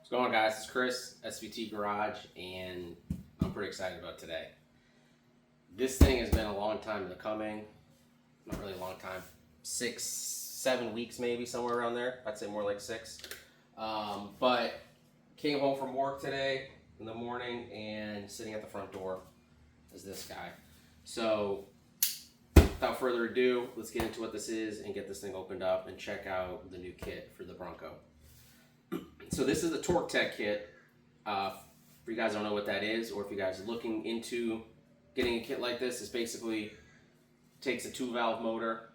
What's going on, guys? It's Chris, SVT Garage, and I'm pretty excited about today. This thing has been a long time in the coming. Not really a long time. 6, 7 weeks maybe, somewhere around there. I'd say more like 6. But came home from work today in the morning, and sitting at the front door is this guy. So without further ado, let's get into what this is and get this thing opened up and check out the new kit for the Bronco. So this is the Torktech kit. For you guys who don't know what that is, or if you guys are looking into getting a kit like this, it basically takes a 2-valve motor,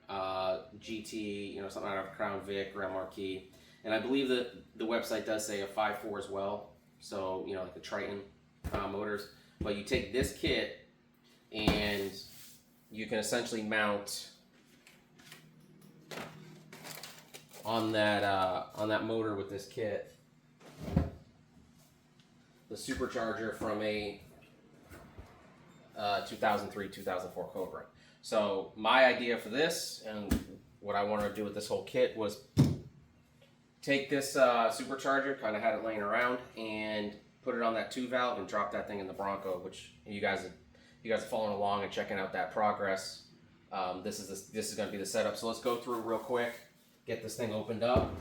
GT, something out of Crown Vic or MRK, and I believe that the website does say a 5.4 as well. So like the Triton motors. But you take this kit and you can essentially mount on that motor with this kit the supercharger from a 2003-2004 Cobra. So my idea for this, and what I wanted to do with this whole kit, was take this supercharger, kind of had it laying around, and put it on that 2-valve and drop that thing in the Bronco. Which you guys are following along and checking out that progress. This is going to be the setup. So let's go through real quick, get this thing opened up,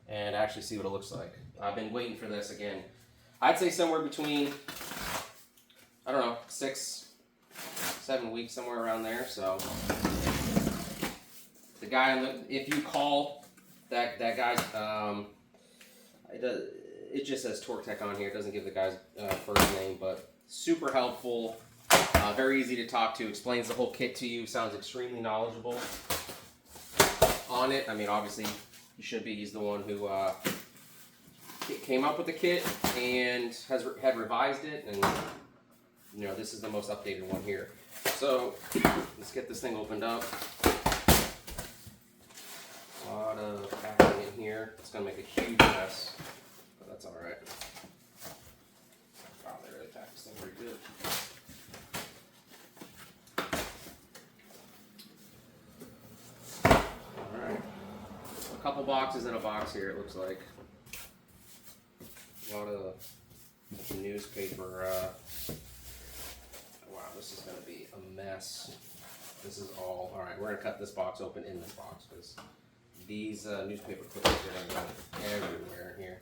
and actually see what it looks like. I've been waiting for this again. I'd say somewhere between, I don't know, 6, 7 weeks, somewhere around there. So the guy if you call that guy's, it just says Torktech on here. It doesn't give the guy's first name, but super helpful, very easy to talk to, explains the whole kit to you, sounds extremely knowledgeable on it. I mean, obviously, he should be. He's the one who came up with the kit and had revised it, and this is the most updated one here. So let's get this thing opened up. A lot of packing in here. It's gonna make a huge mess, but that's all right. Wow, they really packed this thing pretty good. A couple boxes in a box here, it looks like. A lot of newspaper. Wow, this is going to be a mess. This is all right, we're going to cut this box open in this box, because these newspaper clippings are going to go everywhere in here.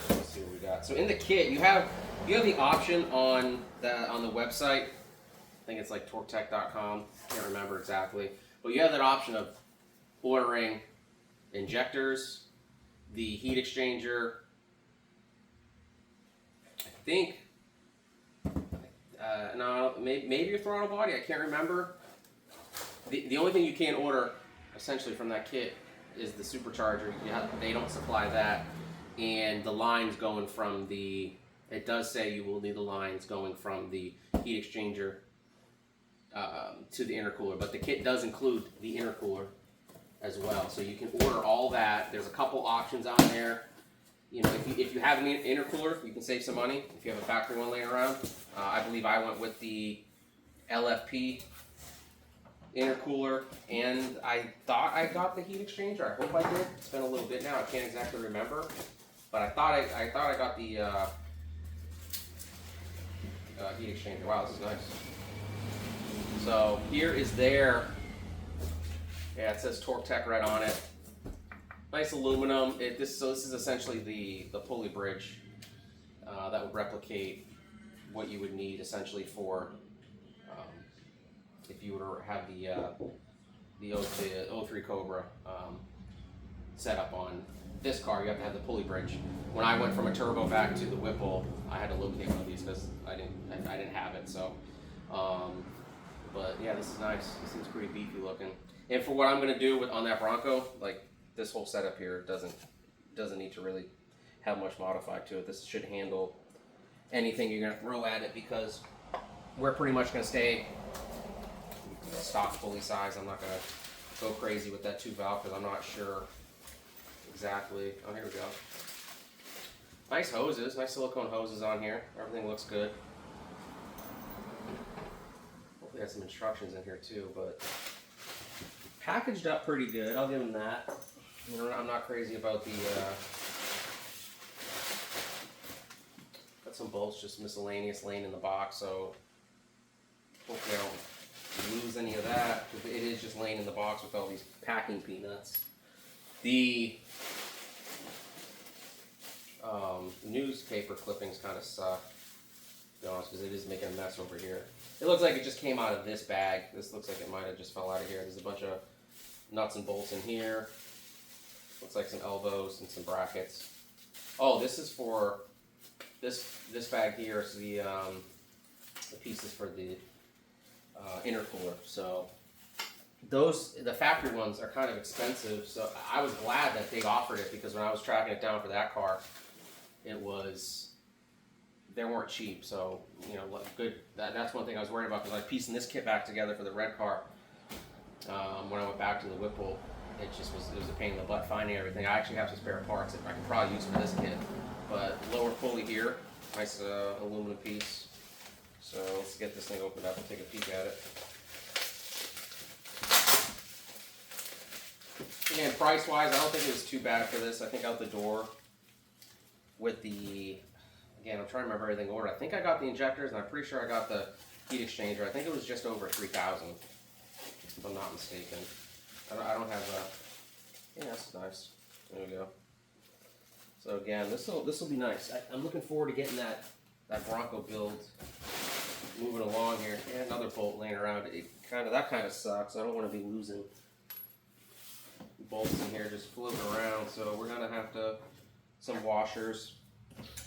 Let's see what we got. So in the kit, you have the option on the website. I think it's like Torktech.com. Can't remember exactly. But you have that option of ordering injectors, the heat exchanger, I think, no, maybe your throttle body, I can't remember. The only thing you can't order, essentially, from that kit is the supercharger. They don't supply that, and the lines going from it does say you will need the lines going from the heat exchanger to the intercooler, but the kit does include the intercooler as well. So you can order all that. There's a couple options on there. If you have an intercooler, you can save some money if you have a factory one laying around. I believe I went with the LFP intercooler, and I thought I got the heat exchanger. I hope I did. It's been a little bit now. I can't exactly remember, but I thought I got the heat exchanger. Wow, this is nice. So here is their, it says Torktech right on it. Nice aluminum. This is essentially the pulley bridge that would replicate what you would need essentially for if you were to have the 03 Cobra set up on this car. You have to have the pulley bridge. When I went from a turbo back to the Whipple, I had to locate one of these because I didn't have it. So. But yeah, this is nice. This thing's pretty beefy looking. And for what I'm going to do on that Bronco, like this whole setup here doesn't need to really have much modified to it. This should handle anything you're going to throw at it, because we're pretty much going to stay stock pulley size. I'm not going to go crazy with that 2-valve because I'm not sure exactly. Oh, here we go. Nice hoses, nice silicone hoses on here. Everything looks good. Hopefully has some instructions in here too, but packaged up pretty good. I'll give them that. I'm I'm not crazy about the, got some bolts just miscellaneous laying in the box, so hopefully I don't lose any of that, because it is just laying in the box with all these packing peanuts. The newspaper clippings kind of suck, to be honest, because it is making a mess over here. It looks like it just came out of this bag. This looks like it might have just fell out of here. There's a bunch of nuts and bolts in here. Looks like some elbows and some brackets. Oh, this is for this bag here is the pieces for the intercooler. So the factory ones are kind of expensive. So I was glad that they offered it, because when I was tracking it down for that car, they weren't cheap. So good. That's one thing I was worried about, because I was piecing this kit back together for the red car. When I went back to the Whipple, it was a pain in the butt finding everything. I actually have some spare parts that I can probably use for this kit. But lower pulley here, nice aluminum piece. So let's get this thing opened up and take a peek at it. Again, price-wise, I don't think it was too bad for this. I think out the door with the, again, I'm trying to remember everything ordered. I think I got the injectors, and I'm pretty sure I got the heat exchanger. I think it was just over $3,000, if I'm not mistaken. I don't have a, yeah, this is nice. There we go. So again, this will be nice. I'm looking forward to getting that Bronco build moving along here. Yeah, another bolt laying around. That kind of sucks. I don't want to be losing bolts in here just floating around. So we're gonna have to some washers.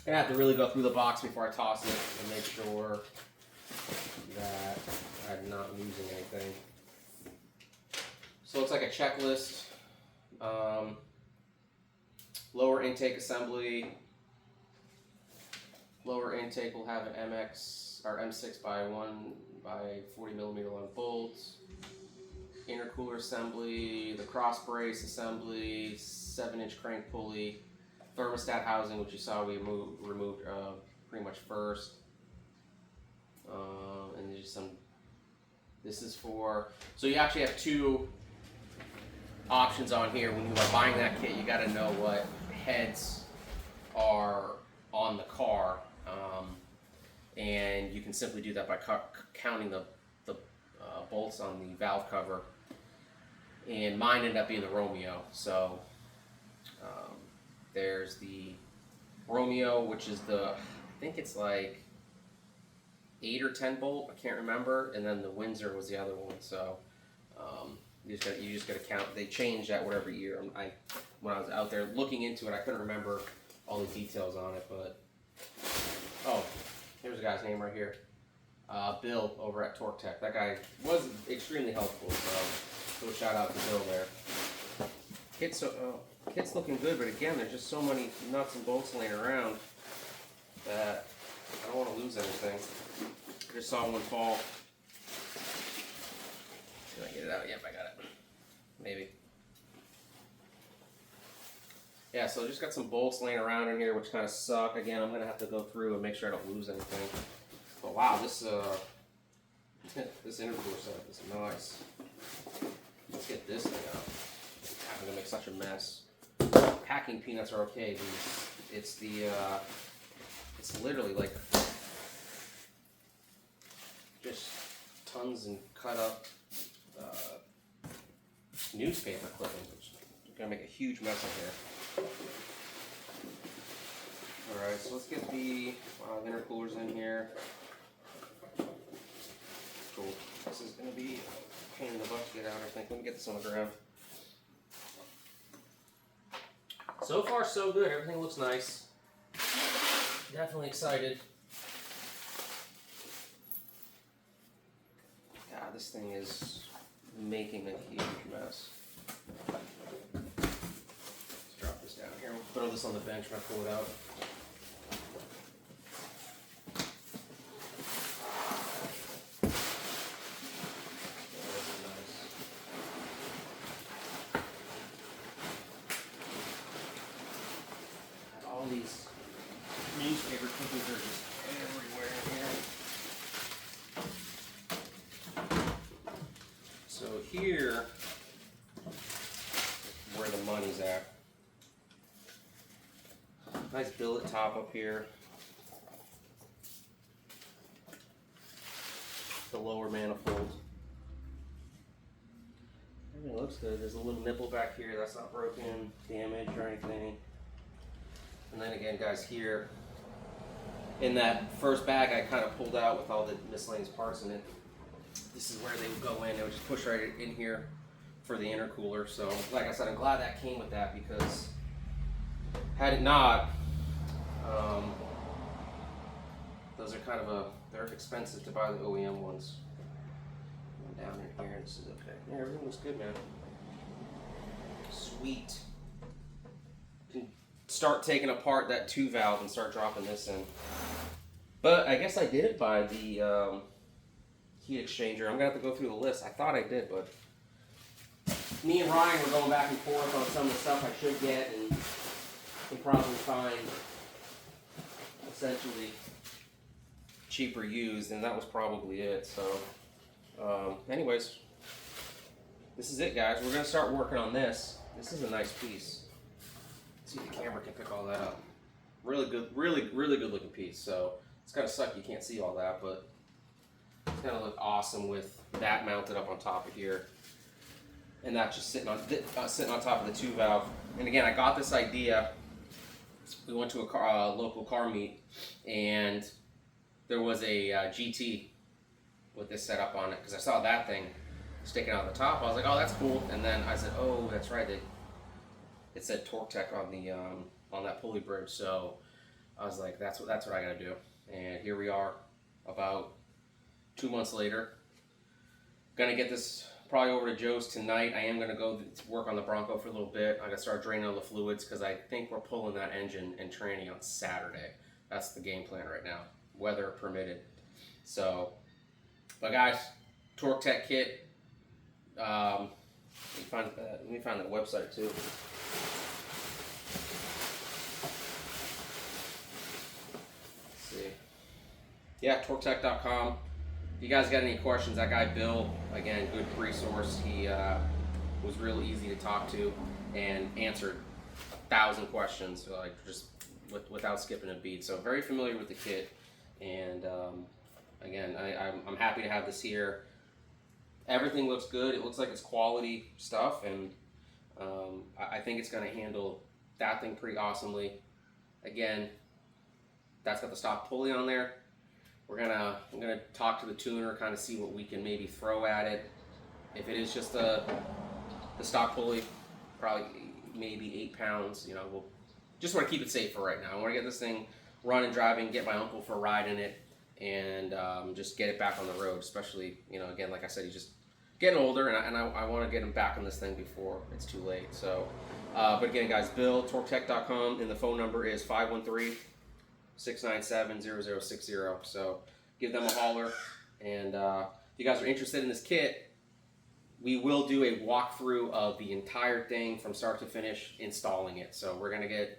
I have to really go through the box before I toss it and make sure that I'm not losing anything. So it's like a checklist. Lower intake assembly. Lower intake will have an MX or M6 by 40 millimeter long bolts. Intercooler assembly, the cross brace assembly, 7-inch crank pulley, thermostat housing, which you saw we removed pretty much first. And there's just some. This is for. So you actually have two options on here. When you are buying that kit, you got to know what heads are on the car, and you can simply do that by counting the bolts on the valve cover. And mine ended up being the Romeo. So there's the Romeo, which is I think it's like 8 or 10 bolt, I can't remember, and then the Windsor was the other one. So you just got to count. They change that whatever year. When I was out there looking into it, I couldn't remember all the details on it, but oh, here's a guy's name right here, Bill over at Torktech. That guy was extremely helpful. So shout out to Bill there. Kit's looking good, but again, there's just so many nuts and bolts laying around that I don't want to lose anything. I just saw one fall. Did I get it out? Yep, I got it. Maybe. Yeah, so just got some bolts laying around in here, which kind of suck. Again, I'm going to have to go through and make sure I don't lose anything. But wow, this intercooler setup is nice. Let's get this thing out. I'm going to make such a mess. Packing peanuts are okay. It's literally like just tons and cut up newspaper clippings, which is going to make a huge mess in here. Alright, so let's get the intercoolers in here. Cool. This is going to be a pain in the butt to get out, I think. Let me get this on the ground. So far, so good. Everything looks nice. Definitely excited. God, this thing is making a huge mess. Let's drop this down here. We'll throw this on the bench when I pull it out. All these newspaper clippings are just everywhere in here. So here, where the money's at. Nice billet top up here. The lower manifold. Everything looks good. There's a little nipple back here that's not broken, damaged, or anything. And then again, guys, here in that first bag I kind of pulled out with all the miscellaneous parts in it. This is where they would go in. They would just push right in here for the intercooler. So, like I said, I'm glad that came with that, because had it not, those are kind of they're expensive to buy the OEM ones. Down in here, this is okay. Yeah, everything looks good, man. Sweet. Can start taking apart that 2 valve and start dropping this in. But I guess I didn't buy the heat exchanger. I'm gonna have to go through the list. I thought I did, but me and Ryan were going back and forth on some of the stuff I should get, and can probably find essentially cheaper used, and that was probably it. So anyways, this is it, guys. We're gonna start working on this. This is a nice piece. Let's see if the camera can pick all that up. Really good, really good looking piece. So it's kind of suck you can't see all that, but it's gonna look awesome with that mounted up on top of here, and that just sitting on top of the 2 valve. And again, I got this idea. We went to a local car meet, and there was a GT with this setup on it, because I saw that thing sticking out the top. I was like, oh, that's cool. And then I said, oh, that's right. It said Torktech on the on that pulley bridge. So I was like, that's what I got to do. And here we are, about 2 months later. Gonna get this probably over to Joe's tonight. I am gonna go work on the Bronco for a little bit. I gotta start draining all the fluids, because I think we're pulling that engine and tranny on Saturday. That's the game plan right now, weather permitted. So, but guys, Torktech kit. Let me find the website too. Let's see. Yeah, Torktech.com. If you guys got any questions, that guy Bill, again, good resource. He was real easy to talk to and answered 1,000 questions, like just without skipping a beat. So very familiar with the kit, and again, I'm happy to have this here. Everything looks good. It looks like it's quality stuff, and I think it's going to handle that thing pretty awesomely. Again, that's got the stock pulley on there. I'm gonna talk to the tuner, kind of see what we can maybe throw at it. If it is just the stock pulley, probably maybe 8 pounds. You know, we'll just want to keep it safe for right now. I want to get this thing running, driving, get my uncle for a ride in it, and just get it back on the road. Especially, you know, again, like I said, he's just getting older, and I want to get him back on this thing before it's too late. So, but again, guys, Bill, Torktech.com, and the phone number is 513-697-0060. So give them a holler, and if you guys are interested in this kit, we will do a walkthrough of the entire thing from start to finish, installing it. So we're gonna get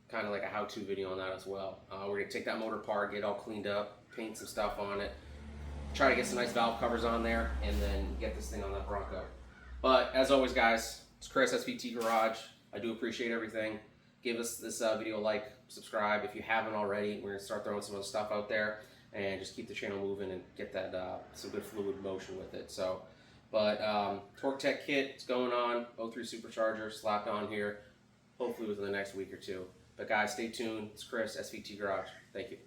kind of like a how-to video on that as well. We're gonna take that motor apart, get it all cleaned up, paint some stuff on it, try to get some nice valve covers on there, and then get this thing on that Bronco. But as always, guys, it's Chris, SVT Garage. I do appreciate everything. Give us this video a like, subscribe if you haven't already. We're gonna start throwing some other stuff out there, and just keep the channel moving and get that some good fluid motion with it. So, but Torktech kit is going on. 03 supercharger slapped on here, hopefully within the next week or two. But guys, stay tuned. It's Chris, SVT Garage. Thank you.